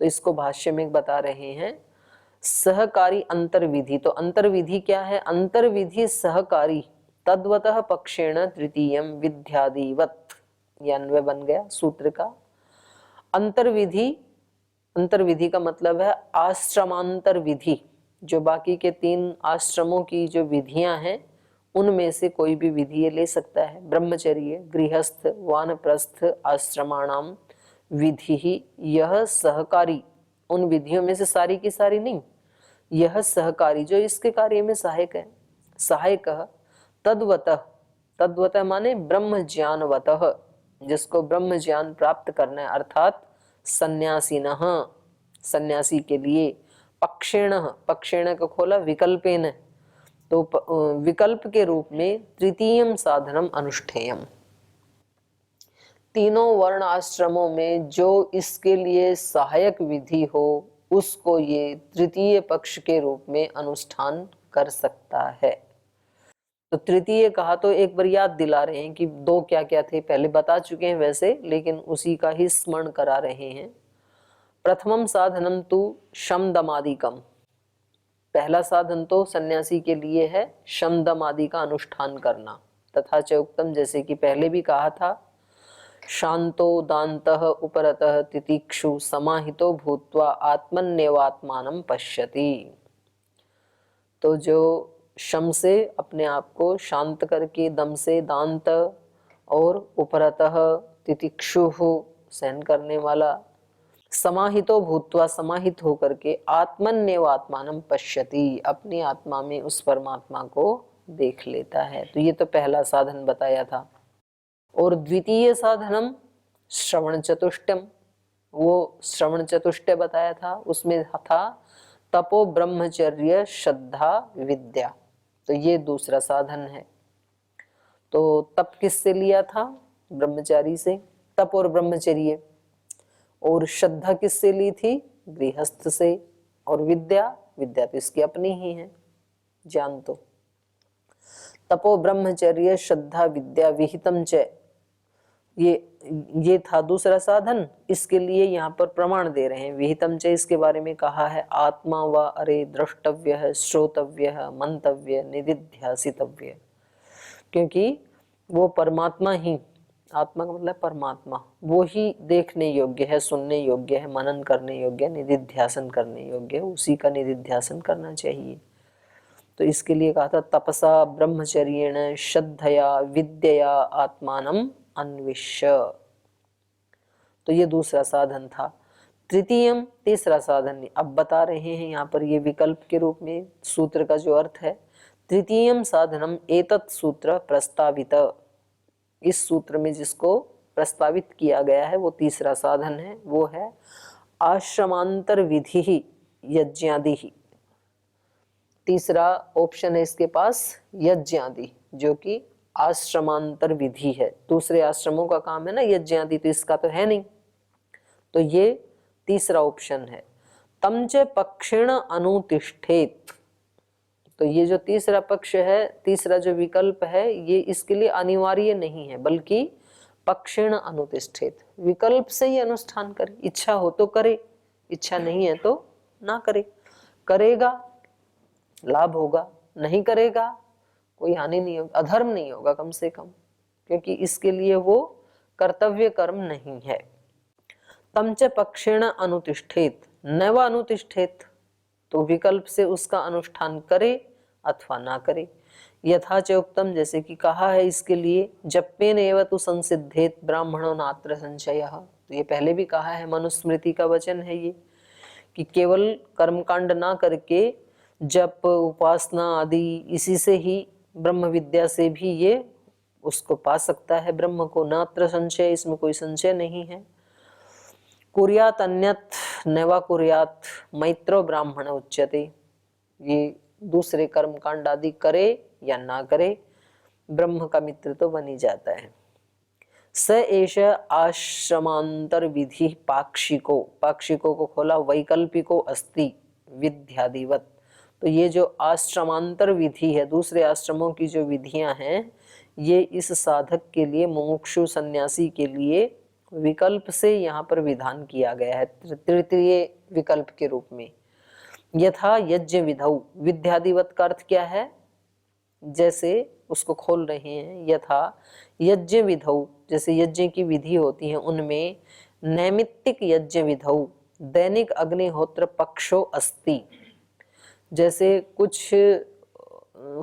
तो इसको भाष्य में बता रहे हैं सहकारी अंतर्विधि। तो अंतर्विधि क्या है? अंतर्विधि सहकारी तद्वतः पक्षेण तृतीयम विद्यादिवत, ये अन्वय बन गया सूत्र का। अंतर्विधि, अंतर्विधि का मतलब है आश्रमांतर विधि, जो बाकी के 3 आश्रमों की जो विधियां हैं उनमें से कोई भी विधि ये ले सकता है। ब्रह्मचर्य, गृहस्थ, वानप्रस्थ आश्रमाणाम विधि ही यह सहकारी, उन विधियों में से सारी की सारी नहीं, यह सहकारी जो इसके कार्य में सहायक है। सहायक तद्वतः, तद्वतः माने ब्रह्म ज्ञानवतः, जिसको ब्रह्म ज्ञान प्राप्त करना है, अर्थात सन्यासीनः, सन्यासी के लिए। पक्षेण, पक्षेण को खोला विकल्पेन, तो विकल्प के रूप में तृतीयम साधनम अनुष्ठेयम, तीनों वर्ण आश्रमों में जो इसके लिए सहायक विधि हो उसको ये तृतीय पक्ष के रूप में अनुष्ठान कर सकता है। तो तृतीय कहा तो एक बार याद दिला रहे हैं कि 2 क्या क्या थे, पहले बता चुके हैं वैसे, लेकिन उसी का ही स्मरण करा रहे हैं। प्रथमम साधनम तु शम दमादिकम, पहला साधन तो सन्यासी के लिए है शम दम आदि का अनुष्ठान करना। तथा च उक्तम, जैसे कि पहले भी कहा था, शांतो दान्तः उपरतः तितिक्षु समाहितो भूत्वा आत्मन्येवात्मानं पश्यति। तो जो शम से अपने आप को शांत करके, दम से दांत, और उपरतः तितिक्षु सहन करने वाला, समाहितो भूत्वा समाहित होकर के आत्मन्येवात्मानं पश्यति, अपनी आत्मा में उस परमात्मा को देख लेता है। तो ये तो पहला साधन बताया था। और द्वितीय साधनम श्रवण चतुष्टयम, वो श्रवण चतुष्टय बताया था, उसमें था तपो ब्रह्मचर्य श्रद्धा विद्या। तो ये दूसरा साधन है। तो तप किससे लिया था? ब्रह्मचारी से, तप और ब्रह्मचर्य। और श्रद्धा किससे ली थी? गृहस्थ से। और विद्या, विद्या तो इसकी अपनी ही है, ज्ञान तो। तपो ब्रह्मचर्य श्रद्धा विद्या विहितम च, ये था दूसरा साधन। इसके लिए यहाँ पर प्रमाण दे रहे हैं। विहितम च इसके बारे में कहा है, आत्मा व अरे द्रष्टव्य है, श्रोतव्य है, मंतव्य, निदिध्यासितव्य, क्योंकि वो परमात्मा ही, आत्मा का मतलब परमात्मा, वो ही देखने योग्य है, सुनने योग्य है, मनन करने योग्य है, निदिध्यासन करने योग्य है, उसी का निदिध्यासन करना चाहिए। तो इसके लिए कहा था तपसा ब्रह्मचर्येण श्रद्धया विद्यया आत्मानम अन्विष्य। तो ये दूसरा साधन था। तृतीयम, तीसरा साधन अब बता रहे हैं यहाँ पर, ये विकल्प के रूप में सूत्र का जो अर्थ है। तृतीयम साधनम एतत् सूत्र प्रस्तावित, इस सूत्र में जिसको प्रस्तावित किया गया है वो तीसरा साधन है, वो है आश्रमांतर विधि यज्ञादि ही। तीसरा ऑप्शन है इसके पास यज्ञादि, जो कि आश्रमांतर विधि है। दूसरे आश्रमों का काम है ना यज्ञादि, तो इसका तो है नहीं, तो ये तीसरा ऑप्शन है। तमच पक्षेण अनुतिष्ठेत, तो ये जो तीसरा पक्ष है, तीसरा जो विकल्प है, ये इसके लिए अनिवार्य नहीं है, बल्कि पक्षेण अनुतिष्ठेत, विकल्प से ही अनुष्ठान करे। इच्छा हो तो करे, इच्छा नहीं है तो ना करे। करेगा लाभ होगा, नहीं करेगा कोई हानि नहीं होगी, अधर्म नहीं होगा कम से कम, क्योंकि इसके लिए वो कर्तव्य कर्म नहीं है। तमच पक्षेण अनुतिष्ठेत नैव अनुतिष्ठेत, तो विकल्प से उसका अनुष्ठान करे अथवा ना करे। यथा च उक्तम, जैसे कि कहा है इसके लिए, जप्येन एव तु संसिद्धेत ब्राह्मणो नात्र संशयः। तो ये पहले भी कहा है, मनुस्मृति का वचन है ये, कि केवल कर्मकांड ना करके जप उपासना आदि इसी से ही, ब्रह्म विद्या से भी ये उसको पा सकता है ब्रह्म को। नात्र संशय, इसमें कोई संशय नहीं है। कुर्यात अन्यत नैवा कुर्यात मैत्रो ब्राह्मण उच्यते, ये दूसरे कर्म कांड आदि करे या ना करे, ब्रह्म का मित्र तो बन ही जाता है। स एष आश्रमांतर विधि पाक्षिको, पाक्षिको को खोला वैकल्पिको अस्ति विद्यादिवत। तो ये जो आश्रमांतर विधि है, दूसरे आश्रमों की जो विधियां हैं, ये इस साधक के लिए, मुमुक्षु सन्यासी के लिए विकल्प से यहाँ पर विधान किया गया है, तृतीय विकल्प के रूप में। यथा यज्ञ विधौ, विद्यादिवत का अर्थ क्या है? जैसे उसको खोल रहे हैं, यथा यज्ञ विधौ, जैसे यज्ञ की विधि होती है उनमें, नैमित्तिक यज्ञ विधौ दैनिक अग्निहोत्र पक्षो अस्ति। जैसे कुछ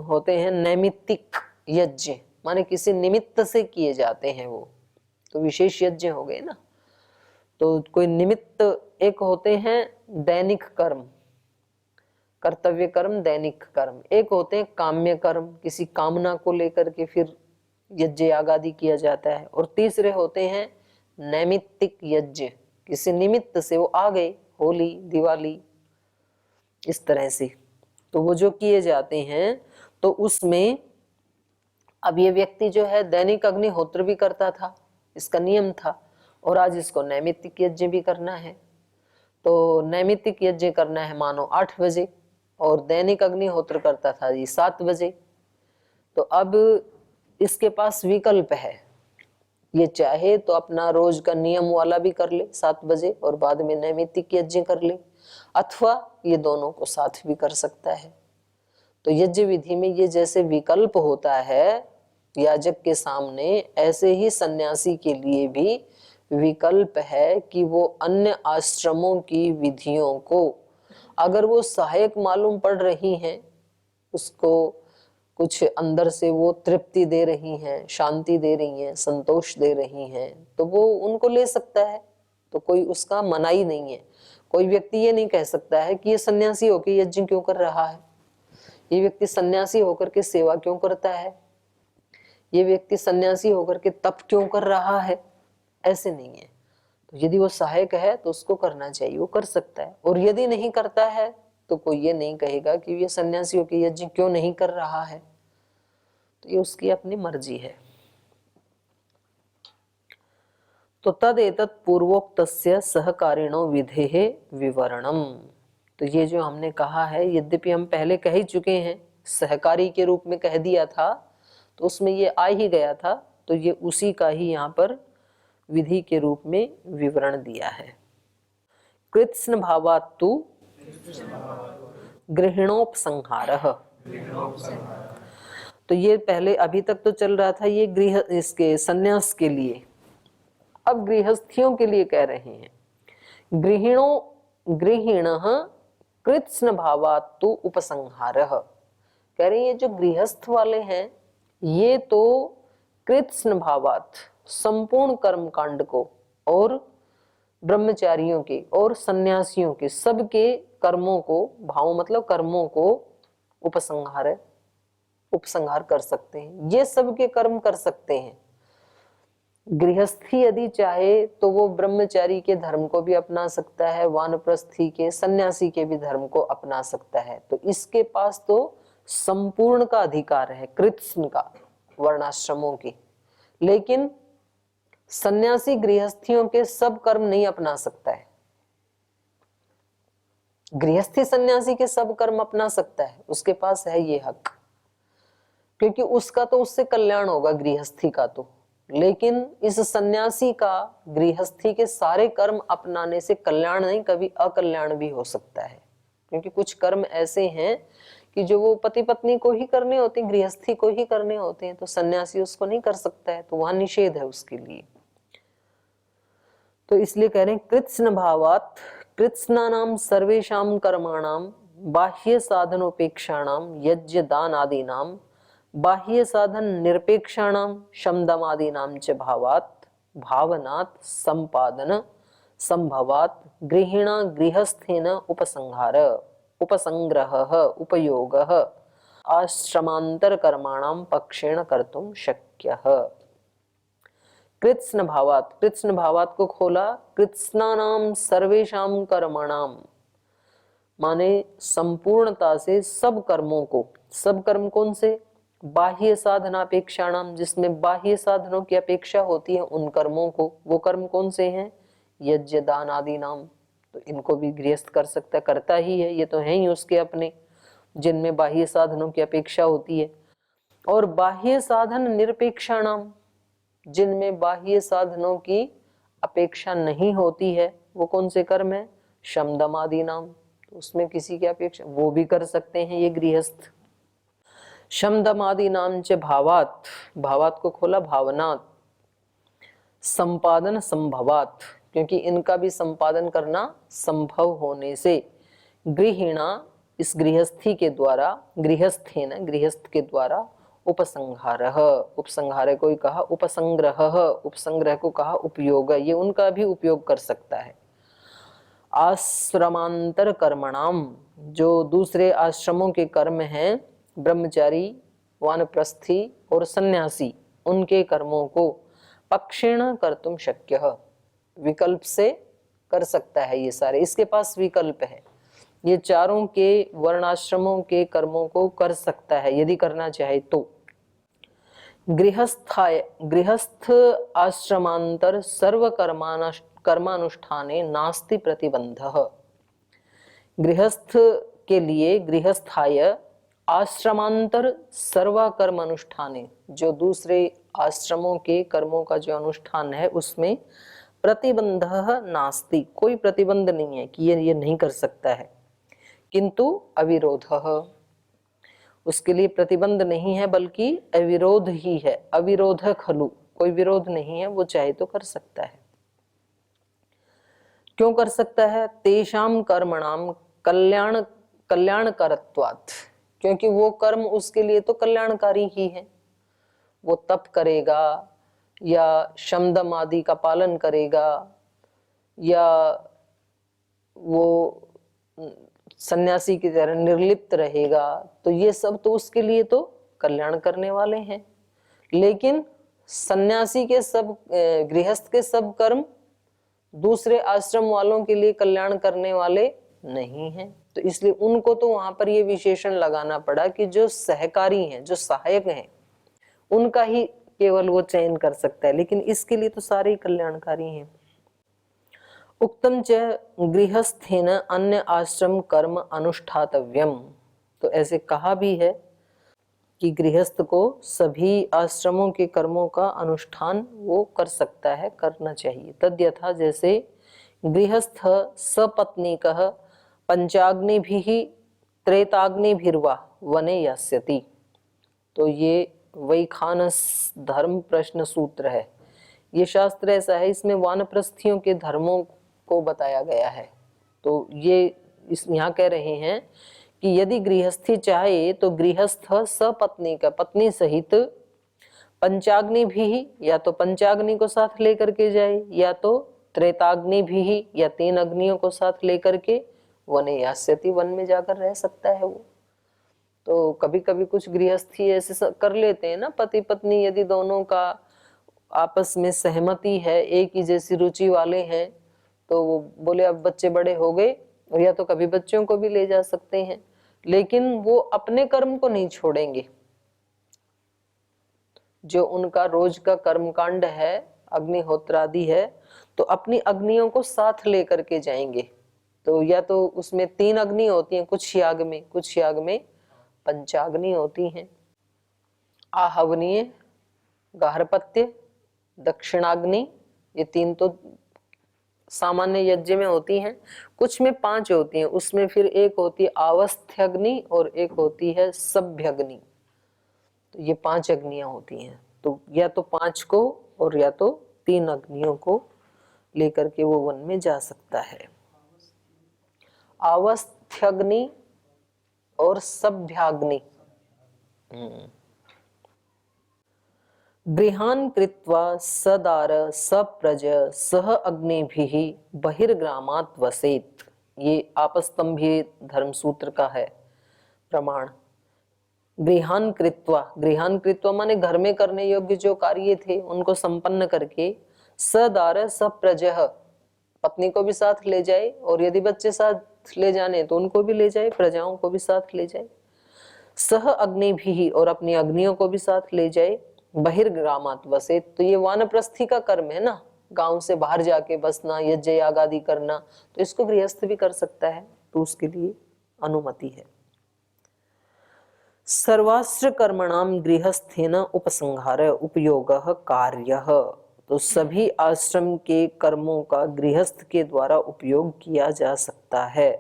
होते हैं नैमित्तिक यज्ञ, माने किसी निमित्त से किए जाते हैं, वो तो विशेष यज्ञ हो गए ना। तो कोई निमित्त, एक होते हैं दैनिक कर्म, कर्तव्य कर्म, दैनिक कर्म, एक होते हैं काम्य कर्म, किसी कामना को लेकर के फिर यज्ञ याग आदि किया जाता है, और तीसरे होते हैं नैमित्तिक यज्ञ, किसी निमित्त से वो आ गए, होली दिवाली इस तरह से, तो वो जो किए जाते हैं, तो उसमें अब ये व्यक्ति जो है दैनिक अग्निहोत्र भी करता था, इसका नियम था, और आज इसको नैमित्तिक यज्ञ भी करना है। तो नैमित्तिक यज्ञ करना है मानो 8 बजे, और दैनिक अग्निहोत्र करता था जी 7 बजे। तो अब इसके पास विकल्प है, ये चाहे तो अपना रोज का नियम वाला भी कर ले 7 बजे और बाद में नैमित्तिक यज्ञ कर ले, अथवा ये दोनों को साथ भी कर सकता है। तो यज्ञ विधि में ये जैसे विकल्प होता है याजक के सामने, ऐसे ही सन्यासी के लिए भी विकल्प है कि वो अन्य आश्रमों की विधियों को अगर वो सहायक मालूम पड़ रही हैं, उसको कुछ अंदर से वो तृप्ति दे रही हैं, शांति दे रही हैं, संतोष दे रही हैं, तो वो उनको ले सकता है, तो कोई उसका मनाही नहीं है। कोई व्यक्ति ये नहीं कह सकता है कि ये सन्यासी होकर यज्ञ क्यों कर रहा है, ये व्यक्ति सन्यासी होकर के सेवा क्यों करता है, ये व्यक्ति सन्यासी होकर के तप क्यों कर रहा है, ऐसे नहीं है। तो यदि वो सहायक है तो उसको करना चाहिए, वो कर सकता है, और यदि नहीं करता है तो कोई ये नहीं कहेगा कि ये सन्यासियों की यज्ञ क्यों नहीं कर रहा है, तो ये उसकी अपनी मर्जी है। तो तद एतत् पूर्वोक्तस्य सहकारिणो विधेः विवरणम। तो ये जो हमने कहा है, यद्यपि हम पहले कह ही चुके हैं, सहकारी के रूप में कह दिया था, तो उसमें ये आ ही गया था, तो ये उसी का ही यहाँ पर विधि के रूप में विवरण दिया है। कृत्स्न भावात्तु गृहिणोपसंहारः। तो ये पहले अभी तक तो चल रहा था ये गृह, इसके सन्यास के लिए, अब गृहस्थियों के लिए कह रहे हैं। गृहिणः कृत्स्न भावात्तु उपसंहारः। कह रहे हैं जो गृहस्थ वाले हैं ये तो कृत्स्न भावात, संपूर्ण कर्म कांड को, और ब्रह्मचारियों के और सन्यासियों के सबके कर्मों को, भाव मतलब कर्मों को उपसंहार कर सकते हैं, ये सबके कर्म कर सकते हैं। गृहस्थी यदि चाहे तो वो ब्रह्मचारी के धर्म को भी अपना सकता है, वानप्रस्थी के, सन्यासी के भी धर्म को अपना सकता है। तो इसके पास तो संपूर्ण का अधिकार है कृत्स्न का, वर्णाश्रमों की। लेकिन सन्यासी गृहस्थियों के सब कर्म नहीं अपना सकता है। गृहस्थी सन्यासी के सब कर्म अपना सकता है, उसके पास है ये हक, क्योंकि उसका तो उससे कल्याण होगा गृहस्थी का तो। लेकिन इस सन्यासी का गृहस्थी के सारे कर्म अपनाने से कल्याण नहीं, कभी अकल्याण भी हो सकता है, क्योंकि कुछ कर्म ऐसे हैं कि जो वो पति पत्नी को ही करने होते हैं, गृहस्थी को ही करने होते हैं, तो सन्यासी उसको नहीं कर सकता है, तो वहां निषेध है उसके लिए। तो इसलिए कह रहे हैं कृत्स्न भावात कृत्स्नानाम सर्वेषां कर्माणाम बाह्य साधनोपेक्षाणाम यज्ञ दान आदीनाम बाह्य साधन निरपेक्षाणाम शमदम आदीनाम च भावात भावनात् संपादन संभवात गृहिणा गृहस्थेन उपसंग्रहः उपयोगः आश्रमांतर कर्माणाम पक्षेण कर्तुम शक्यः। कृत्स्न भावात को खोला, कृत्स्नानाम सर्वेषां कर्मणाम माने संपूर्णता से सब कर्मों को, सब कर्म कौन से, बाह्य साधनापेक्षाणाम जिसमें बाह्य साधनों की अपेक्षा होती है उन कर्मों को, वो कर्म कौन से हैं, यज्ञ दान आदि नाम। तो इनको भी गृहस्थ कर सकता, करता ही है, ये तो है ही उसके अपने, जिनमें बाह्य साधनों की अपेक्षा होती है। और बाह्य साधन निरपेक्षाणाम जिनमें बाह्य साधनों की अपेक्षा नहीं होती है, वो कौन से कर्म है? शम दम आदि नाम। तो उसमें किसी की अपेक्षा, वो भी कर सकते हैं ये गृहस्थ। शम दम आदि नाम च भावात, भावात को खोला भावनात्, संपादन संभवात, क्योंकि इनका भी संपादन करना संभव होने से, गृहिणा इस गृहस्थी के द्वारा, गृहस्थेन गृहस्थ के द्वारा, उपसंहार, उपसंहार को ही कहा उपसंग्रह, उपसंग्रह को कहा उपयोग, ये उनका भी उपयोग कर सकता है। आश्रमांतर कर्मणाम, जो दूसरे आश्रमों के कर्म हैं, ब्रह्मचारी, वानप्रस्थी और सन्यासी, उनके कर्मों को पक्षेण कर्तुम शक्य, विकल्प से कर सकता है ये सारे, इसके पास विकल्प है, ये चारों के वर्णाश्रमों के कर्मों को कर सकता है यदि करना चाहे तो। गृहस्थ आश्रमांतर सर्व कर्मानुष्ठाने नास्ति प्रतिबंधः, गृहस्थ के लिए, गृहस्थाय आश्रमांतर सर्व कर्म अनुष्ठाने, जो दूसरे आश्रमों के कर्मों का जो अनुष्ठान है उसमें प्रतिबंध नास्ति, कोई प्रतिबंध नहीं है कि ये नहीं कर सकता है, किंतु अविरोध, उसके लिए प्रतिबंध नहीं है बल्कि अविरोध ही है, अविरोध खलु, कोई विरोध नहीं है, वो चाहे तो कर सकता है। क्यों कर सकता है? तेषाम कर्मणाम कल्याणकरत्वात्, क्योंकि वो कर्म उसके लिए तो कल्याणकारी ही है, वो तप करेगा या शमदम आदि का पालन करेगा या वो सन्यासी की तरह निर्लिप्त रहेगा, तो ये सब तो उसके लिए तो कल्याण करने वाले हैं। लेकिन सन्यासी के सब, गृहस्थ के सब कर्म दूसरे आश्रम वालों के लिए कल्याण करने वाले नहीं हैं, तो इसलिए उनको तो वहां पर ये विशेषण लगाना पड़ा कि जो सहकारी हैं, जो सहायक हैं, उनका ही केवल वो चयन कर सकता है, लेकिन इसके लिए तो सारे ही कल्याणकारी हैं। उक्तम च गृहस्थेन अन्य आश्रम कर्म अनुष्ठातव्यम, तो ऐसे कहा भी है कि गृहस्थ को सभी आश्रमों के कर्मों का अनुष्ठान वो कर सकता है, करना चाहिए। तद्यथा, जैसे गृहस्थ सपत्नीकः पंचाग्निभिः त्रेताग्निभिर्वा वने यास्यति, तो ये वैखानस धर्म प्रश्न सूत्र है, ये शास्त्र ऐसा है, इसमें वानप्रस्थियों के धर्मों को बताया गया है। तो ये इस यहाँ कह रहे हैं कि यदि गृहस्थी चाहे तो गृहस्थ सपत्नी का, पत्नी सहित पंचाग्नि भी, या तो पंचाग्नि को साथ लेकर के जाए, या तो त्रेताग्नि भी, या 3 अग्नियों को साथ लेकर के वने यास्यति, वन में जाकर रह सकता है वो। तो कभी कभी कुछ गृहस्थी ऐसे कर लेते हैं ना, पति पत्नी यदि दोनों का आपस में सहमति है, एक ही जैसी रुचि वाले हैं, तो वो बोले अब बच्चे बड़े हो गए, और या तो कभी बच्चों को भी ले जा सकते हैं, लेकिन वो अपने कर्म को नहीं छोड़ेंगे, जो उनका रोज का कर्मकांड है, अग्निहोत्र आदि है, तो अपनी अग्नियों को साथ लेकर के जाएंगे। तो या तो उसमें 3 अग्नि होती हैं, कुछ याग में पंचाग्नि होती हैं, आहवनीय, गार्हपत्य, दक्षिणाग्नि, ये 3 तो सामान्य यज्ञ में होती हैं, कुछ में 5 होती हैं, उसमें फिर एक होती है आवस्थ्यग्नि और एक होती है सभ्यग्नि, तो ये 5 अग्नियां होती हैं। तो या तो 5 को और या तो 3 अग्नियों को लेकर के वो वन में जा सकता है। आवस्थ्यग्नि और सभ्याग्नि। गृहान कृत्वा सदार सप्रज सह अग्निभिः बहिर्ग्रामात् वसेत्, ये आपस्तंभीय धर्म सूत्र का है प्रमाण। गृहान कृत्वा माने घर में करने योग्य जो कार्य थे उनको संपन्न करके, सदार सप्रज, पत्नी को भी साथ ले जाए, और यदि बच्चे साथ ले जाने तो उनको भी ले जाए, प्रजाओं को भी साथ ले जाए, सह अग्निभिः, और अपनी अग्नियों को भी साथ ले जाए, बहिर्ग्रामात् वसेत्, तो ये वानप्रस्थी का कर्म है ना, गांव से बाहर जाके बसना, यज्ञ याग आदि करना, तो इसको गृहस्थ भी कर सकता है, तो उसके लिए अनुमति है। सर्वास्त्र कर्मणाम गृहस्थेन उपसंहार उपयोगः कार्यः, तो सभी आश्रम के कर्मों का गृहस्थ के द्वारा उपयोग किया जा सकता है,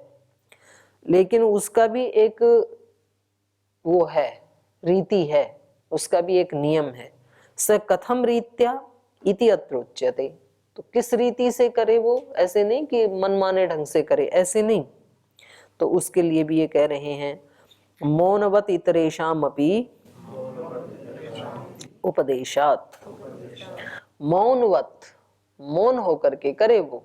लेकिन उसका भी एक वो है, रीति है, उसका भी एक नियम है। स कथम रीत्या इति अत्र उच्यते, तो किस रीति से करे वो, ऐसे नहीं कि मनमाने ढंग से करे, ऐसे नहीं। तो उसके लिए भी ये कह रहे हैं मौनवत इतरेषाम अपि उपदेशात। मौनवत, मौन होकर के करे वो,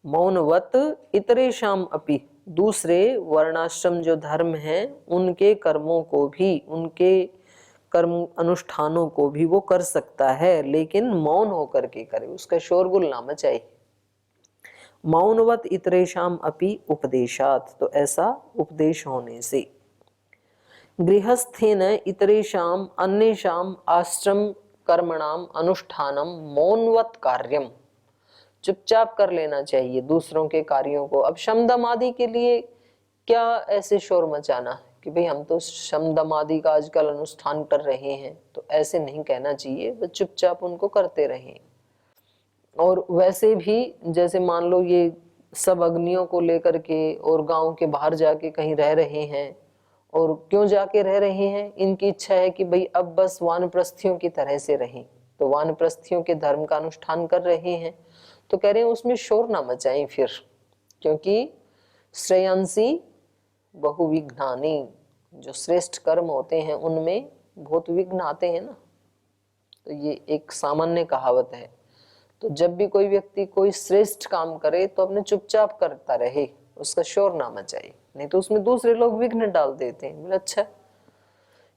मौनवत इतरेषाम अपि, दूसरे वर्णाश्रम जो धर्म हैं उनके कर्मों को भी, उनके कर्म अनुष्ठानों को भी वो कर सकता है, लेकिन मौन होकर के करे, उसका शोरगुल ना मचाए। मौनवत इतरेषाम अपि उपदेशात, तो ऐसा उपदेश होने से। गृहस्थेन इतरेषाम अन्येषाम आश्रम कर्मणाम अनुष्ठानम मौनवत कार्यम, चुपचाप कर लेना चाहिए दूसरों के कार्यों को। अब शमदम आदि के लिए क्या ऐसे शोर मचाना है कि भाई हम तो शमदम आदि का आजकल अनुष्ठान कर रहे हैं, तो ऐसे नहीं कहना चाहिए, बस चुपचाप उनको करते रहें। और वैसे भी जैसे मान लो ये सब अग्नियों को लेकर के और गांव के बाहर जाके कहीं रह रहे हैं, और क्यों जाके रह रहे हैं, इनकी इच्छा है कि भाई अब बस वानप्रस्थियों की तरह से रहें, तो वानप्रस्थियों के धर्म का अनुष्ठान कर रहे हैं, तो कह रहे हैं उसमें शोर ना मचाएं फिर, क्योंकि श्रेयांसी बहुविघ्नानि, जो श्रेष्ठ कर्म होते हैं उनमें बहुत विघ्न आते हैं ना, तो ये एक सामान्य कहावत है। तो जब भी कोई व्यक्ति कोई श्रेष्ठ काम करे तो अपने चुपचाप करता रहे, उसका शोर ना मचाए, नहीं तो उसमें दूसरे लोग विघ्न डाल देते हैं। बोले अच्छा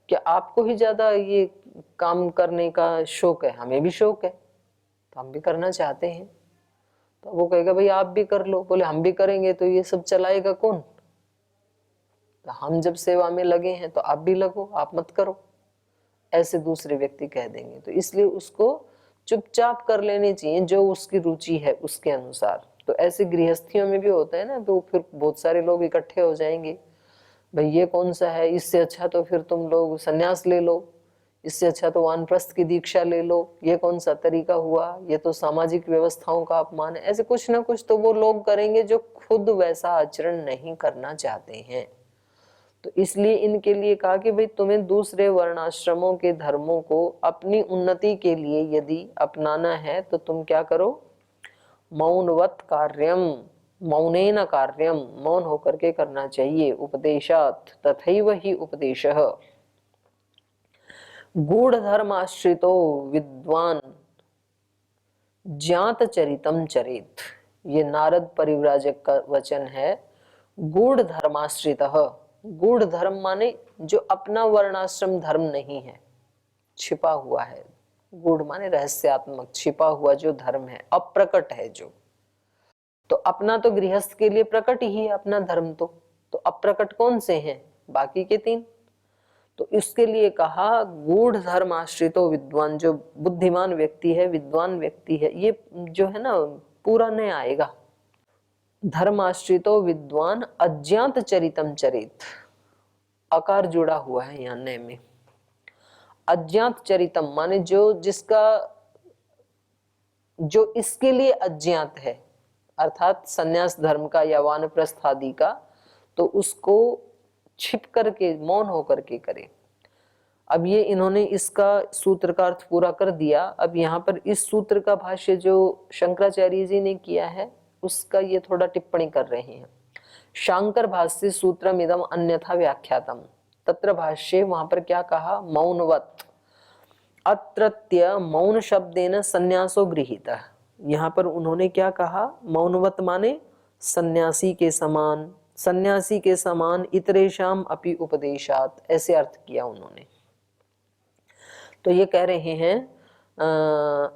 क्या आपको ही ज्यादा ये काम करने का शौक है, हमें भी शौक है, तो हम भी करना चाहते हैं। तो वो कहेगा भाई आप भी कर लो, बोले हम भी करेंगे तो ये सब चलाएगा कौन, तो हम जब सेवा में लगे हैं तो आप भी लगो, आप मत करो, ऐसे दूसरे व्यक्ति कह देंगे। तो इसलिए उसको चुपचाप कर लेनी चाहिए जो उसकी रुचि है उसके अनुसार। तो ऐसे गृहस्थियों में भी होता है ना, तो फिर बहुत सारे लोग इकट्ठे हो जाएंगे, भाई ये कौन सा है, इससे अच्छा तो फिर तुम लोग सन्यास ले लो, इससे अच्छा तो वानप्रस्थ की दीक्षा ले लो, ये कौन सा तरीका हुआ, ये तो सामाजिक व्यवस्थाओं का अपमान है। ऐसे कुछ ना कुछ तो वो लोग करेंगे जो खुद वैसा आचरण नहीं करना चाहते हैं। तो इसलिए इनके लिए कहा कि भाई तुम्हें दूसरे वर्णाश्रमों के धर्मों को अपनी उन्नति के लिए यदि अपनाना है तो तुम क्या करो, मौनवत कार्यम, मौनेन कार्यम, मौन होकर के करना चाहिए। उपदेशात तथैव ही उपदेशः। गूढ़ धर्माश्रितो विद्वान ज्ञात चरितम चरित, ये नारद परिव्राजक का वचन है। गूढ़ धर्माश्रितः, गूढ़ धर्म माने जो अपना वर्णाश्रम धर्म नहीं है, छिपा हुआ है। गूढ़ माने रहस्यात्मक, छिपा हुआ जो धर्म है, अप्रकट है जो। तो अपना तो गृहस्थ के लिए प्रकट ही है अपना धर्म, तो अप्रकट कौन से हैं, बाकी के तीन। तो इसके लिए कहा गूढ़ धर्म आश्रितो विद्वान, जो बुद्धिमान व्यक्ति है, विद्वान व्यक्ति है, ये जो है ना पूरा नहीं आएगा। धर्माश्रितो विद्वान अज्ञात चरितम चरित, अकार जुड़ा हुआ है यहाँ नए में। अज्ञात चरितम माने जो जिसका, जो इसके लिए अज्ञात है, अर्थात संन्यास धर्म का या वानप्रस्थ आदि का, तो उसको छिप करके मौन होकर के करे। अब ये इन्होंने इसका सूत्र का अर्थ पूरा कर दिया। अब यहाँ पर इस सूत्र का भाष्य जो शंकराचार्य जी ने किया है उसका ये थोड़ा टिप्पणी कर रहे हैं। शांकर भाष्य सूत्रम इदम अन्यथा व्याख्यातम, तत्र भाष्ये वहां पर क्या कहा, मौनवत, अत्रत्य मौन शब्देन संन्यासो गृहीतः। यहाँ पर उन्होंने क्या कहा, मौनवत माने सन्यासी के समान, सन्यासी के समान, इतरेषाम अपि उपदेशात, ऐसे अर्थ किया उन्होंने। तो ये कह रहे हैं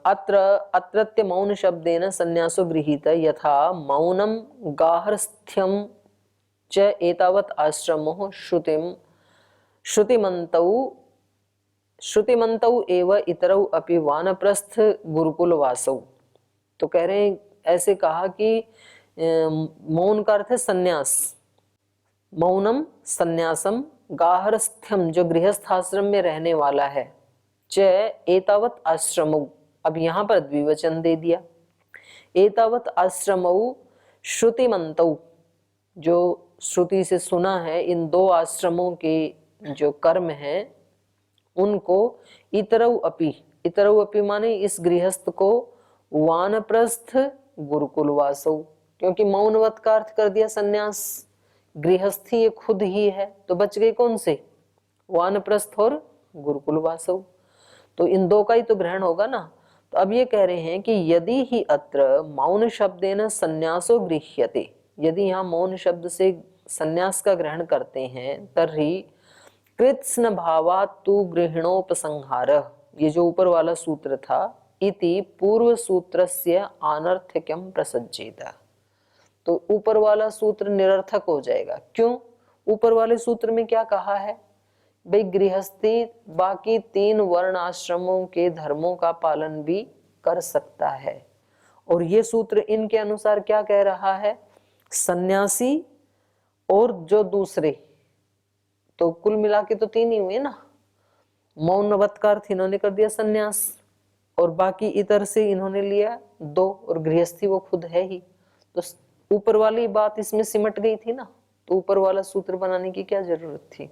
अत्रत्य मौन शब्देन संन्यासो गृहीत यथा मौनम गार्हस्थ्यम च एतावत् आश्रमो श्रुतिमन्तौ एव इतरौ अपि वानप्रस्थ गुरुकुल वासौ। तो कह रहे हैं ऐसे कहा कि मौन का अर्थ है संन्यास, मौनम संन्यासम, गार्हस्थ्यम जो गृहस्थ आश्रम में रहने वाला है, च एतावत् आश्रमो, अब यहाँ पर द्विवचन दे दिया। एतावत आश्रमौ श्रुतिमन्तौ, जो श्रुति से सुना है इन दो आश्रमों के जो कर्म हैं उनको, इतरौ अपि, इतरौ अपि माने इस गृहस्थ को, वानप्रस्थ गुरुकुलवासौ, क्योंकि मौनवत का अर्थ कर दिया सन्यास, गृहस्थी ये खुद ही है, तो बच गए कौन से, वानप्रस्थ और गुरुकुलवासौ, तो इन दो का ही तो ग्रहण होगा ना। तो अब ये कह रहे हैं कि यदि ही अत्र मौन शब्देन संन्यासो गृह्यते, यदि यहाँ मौन शब्द से संन्यास का ग्रहण करते हैं, तर्हि कृत्स्न भावात् तु गृहिणोपसंहार, ये जो ऊपर वाला सूत्र था, इति पूर्व सूत्रस्य अनर्थक्यम प्रसज्जेत, तो ऊपर वाला सूत्र निरर्थक हो जाएगा। क्यों? ऊपर वाले सूत्र में क्या कहा है भाई, गृहस्थी बाकी 3 वर्ण आश्रमों के धर्मों का पालन भी कर सकता है, और ये सूत्र इनके अनुसार क्या कह रहा है, सन्यासी और जो दूसरे, तो कुल मिला के तो 3 ही हुए ना। मौनवत का अर्थ इन्होंने कर दिया सन्यास, और बाकी इतर से इन्होंने लिया 2, और गृहस्थी वो खुद है ही, तो ऊपर वाली बात इसमें सिमट गई थी ना, तो ऊपर वाला सूत्र बनाने की क्या जरूरत थी।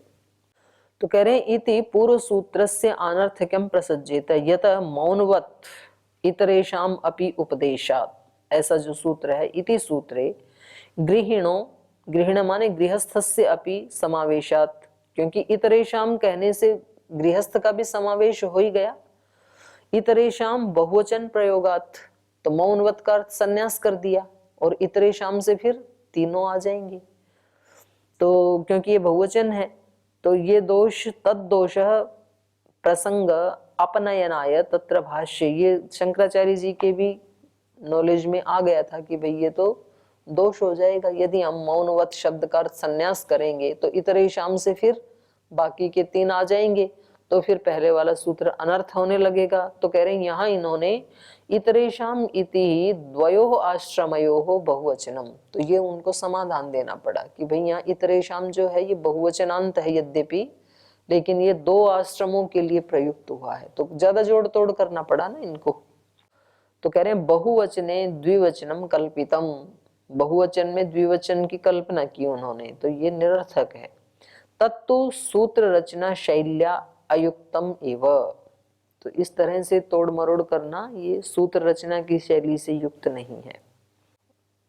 तो कह रहे हैं इति पूर्व सूत्रस्य अनर्थक्यम प्रसज्जेत यत मौनवत इतरेषाम अपि उपदेशात्, ऐसा जो सूत्र है, इति सूत्रे गृहिणो, गृहिण माने गृहस्थस्य अपि समावेशात्, क्योंकि इतरेषाम कहने से गृहस्थ का भी समावेश हो ही गया। इतरेषाम बहुवचन प्रयोगात्, तो मौनवत का अर्थ संन्यास कर दिया, और इतरेषाम से फिर तीनों आ जाएंगे, तो क्योंकि ये बहुवचन है, तो ये दोष तद्दोष प्रसंग अपनयनाय तत्र भाष्य, ये शंकराचार्य जी के भी नॉलेज में आ गया था कि भाई ये तो दोष हो जाएगा, यदि हम मौनवत शब्द का अर्थ संन्यास करेंगे तो इतरेषाम से फिर बाकी के 3 आ जाएंगे, तो फिर पहले वाला सूत्र अनर्थ होने लगेगा। तो कह रहे हैं यहाँ इन्होंने इतरेषाम इति द्वयोः आश्रमयोः बहुवचनम, तो ये उनको समाधान देना पड़ा कि भाई यहाँ इतरेषाम जो है ये बहुवचनांत है यद्यपि, लेकिन ये 2 आश्रमों के लिए प्रयुक्त हुआ है, तो ज्यादा जोड़ तोड़ करना पड़ा ना इनको। तो कह रहे हैं बहुवचने द्विवचनम कल्पितम, बहुवचन में द्विवचन की कल्पना की उन्होंने, तो ये निरर्थक है। तत्तु सूत्र रचना शैल्या अयुक्तम एव, तो इस तरह से तोड़ मरोड़ करना ये सूत्र रचना की शैली से युक्त नहीं है।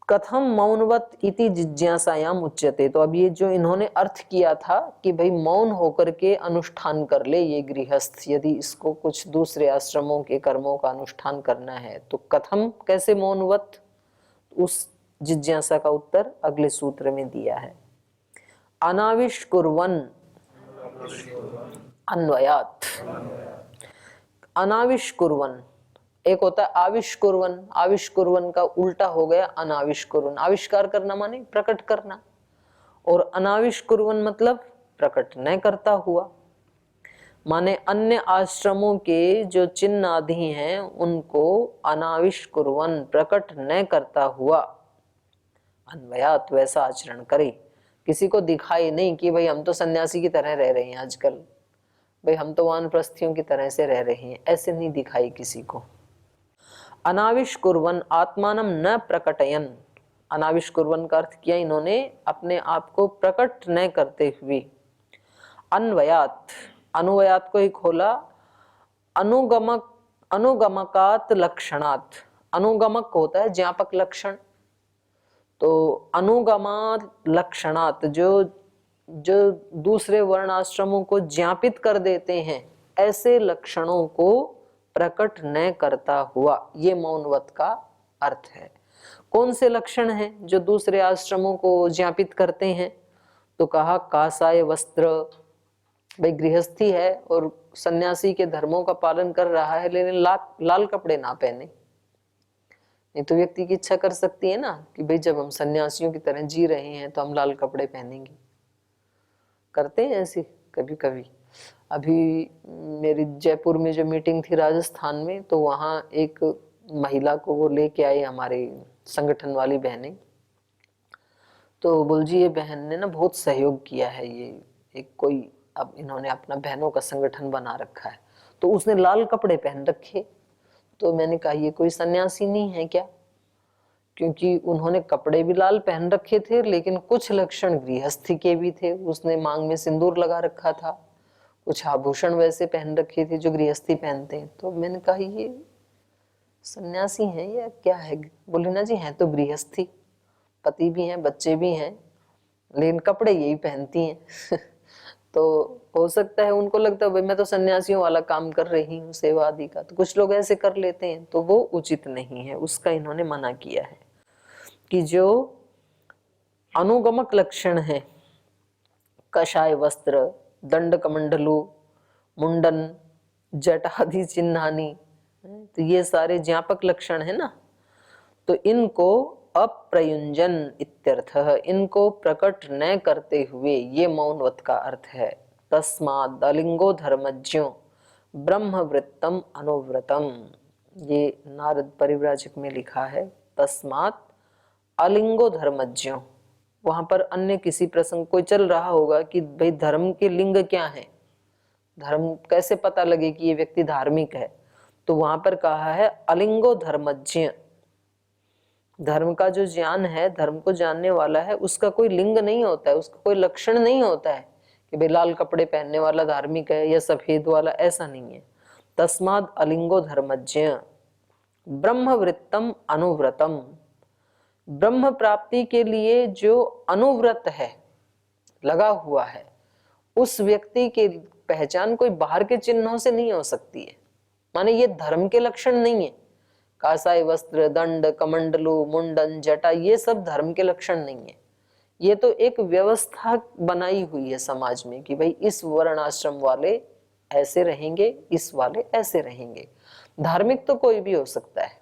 कथम मौनवत इति जिज्ञासायाम उच्यते, तो अब ये जो इन्होंने अर्थ किया था कि भाई मौन होकर के अनुष्ठान कर ले ये गृहस्थ, यदि इसको कुछ दूसरे आश्रमों के कर्मों का अनुष्ठान करना है, तो कथम कैसे मौनवत, उस जिज्ञासा का उत्तर अगले सूत्र में दिया है। अनाविष्कुर्वन् अन्वयात्, अनाविष्कुर्वन् एक होता है आविष्कुर्वन्, आविष्कुर्वन् का उल्टा हो गया अनाविष्कुर्वन्, आविष्कार करना माने प्रकट करना, और अनाविष्कुर्वन् मतलब प्रकट न करता हुआ, माने अन्य आश्रमों के जो चिन्ह आदि हैं उनको अनाविष्कुर्वन् प्रकट न करता हुआ, अन्वयात वैसा आचरण करे, किसी को दिखाई नहीं कि भाई हम तो सन्यासी की तरह रह रहे हैं आजकल, भाई हम तो वानप्रस्थियों की तरह से रह रहे हैं, ऐसे नहीं दिखाई किसी को। अनाविष्कुर्वन् आत्मानं न प्रकटयन्, अनाविष्कुर्वन् का अर्थ किया इन्होंने अपने आप को प्रकट न करते हुए। अन्वयात, अनुवयात को ही खोला, अनुगमक, अनुगमकात लक्षणात, अनुगमक होता है ज्ञापक लक्षण, तो अनुगमा लक्षणात जो दूसरे वर्णाश्रमों को ज्ञापित कर देते हैं, ऐसे लक्षणों को प्रकट न करता हुआ, ये मौनवत का अर्थ है। कौन से लक्षण हैं जो दूसरे आश्रमों को ज्ञापित करते हैं, तो कहा कासाय वस्त्र, भाई गृहस्थी है और सन्यासी के धर्मों का पालन कर रहा है, लेकिन लाल कपड़े ना पहने। नहीं तो व्यक्ति की इच्छा कर सकती है ना कि भाई जब हम सन्यासियों की तरह जी रहे हैं तो हम लाल कपड़े पहनेंगे, करते हैं ऐसे कभी कभी। अभी मेरी जयपुर में जो मीटिंग थी राजस्थान में, तो वहाँ एक महिला को वो लेके आए हमारे संगठन वाली बहनें, तो बोल जी ये बहन ने ना बहुत सहयोग किया है, ये एक कोई अब इन्होंने अपना बहनों का संगठन बना रखा है, तो उसने लाल कपड़े पहन रखे। तो मैंने कहा ये कोई सन्यासी नहीं है क्या, क्योंकि उन्होंने कपड़े भी लाल पहन रखे थे लेकिन कुछ लक्षण गृहस्थी के भी थे। उसने मांग में सिंदूर लगा रखा था, कुछ आभूषण वैसे पहन रखे थे जो गृहस्थी पहनते हैं। तो मैंने कहा ये सन्यासी हैं या क्या है? बोले ना जी हैं तो गृहस्थी, पति भी हैं, बच्चे भी हैं, लेकिन कपड़े यही पहनती हैं। तो हो सकता है उनको लगता है भाई मैं तो सन्यासियों वाला काम कर रही हूँ, सेवा आदि का। तो कुछ लोग ऐसे कर लेते हैं, तो वो उचित नहीं है, उसका इन्होंने मना किया है कि जो अनुगमक लक्षण है, कषाय वस्त्र, दंड कमंडलू, मुंडन, जटादि चिन्हानी, तो ये सारे ज्ञापक लक्षण है ना, तो इनको अप्रयुंजन इत्यर्थः, इनको प्रकट न करते हुए ये मौनव्रत का अर्थ है। तस्माद् अलिंगो धर्मज्ञो ब्रह्मवृत्तम अनुव्रतम, ये नारद परिव्राजक में लिखा है। तस्मात् अलिंगो धर्मज्ञो, वहां पर अन्य किसी प्रसंग कोई चल रहा होगा कि भाई धर्म के लिंग क्या है, धर्म कैसे पता लगे कि ये व्यक्ति धार्मिक है, तो वहां पर कहा है अलिंगो धर्मज्ञ। धर्म का जो ज्ञान है, धर्म को जानने वाला है, उसका कोई लिंग नहीं होता है, उसका कोई लक्षण नहीं होता है कि भाई लाल कपड़े पहनने वाला धार्मिक है या सफेद वाला, ऐसा नहीं है। तस्माद् अलिंगो धर्मज्ञ ब्रह्मवृत्तम अनुव्रतम, ब्रह्म प्राप्ति के लिए जो अनुव्रत है, लगा हुआ है, उस व्यक्ति की पहचान कोई बाहर के चिन्हों से नहीं हो सकती है। माने ये धर्म के लक्षण नहीं है। कासाई वस्त्र, दंड, कमंडलू, मुंडन, जटा, ये सब धर्म के लक्षण नहीं है। ये तो एक व्यवस्था बनाई हुई है समाज में कि भाई इस वर्ण आश्रम वाले ऐसे रहेंगे, इस वाले ऐसे रहेंगे। धार्मिक तो कोई भी हो सकता है।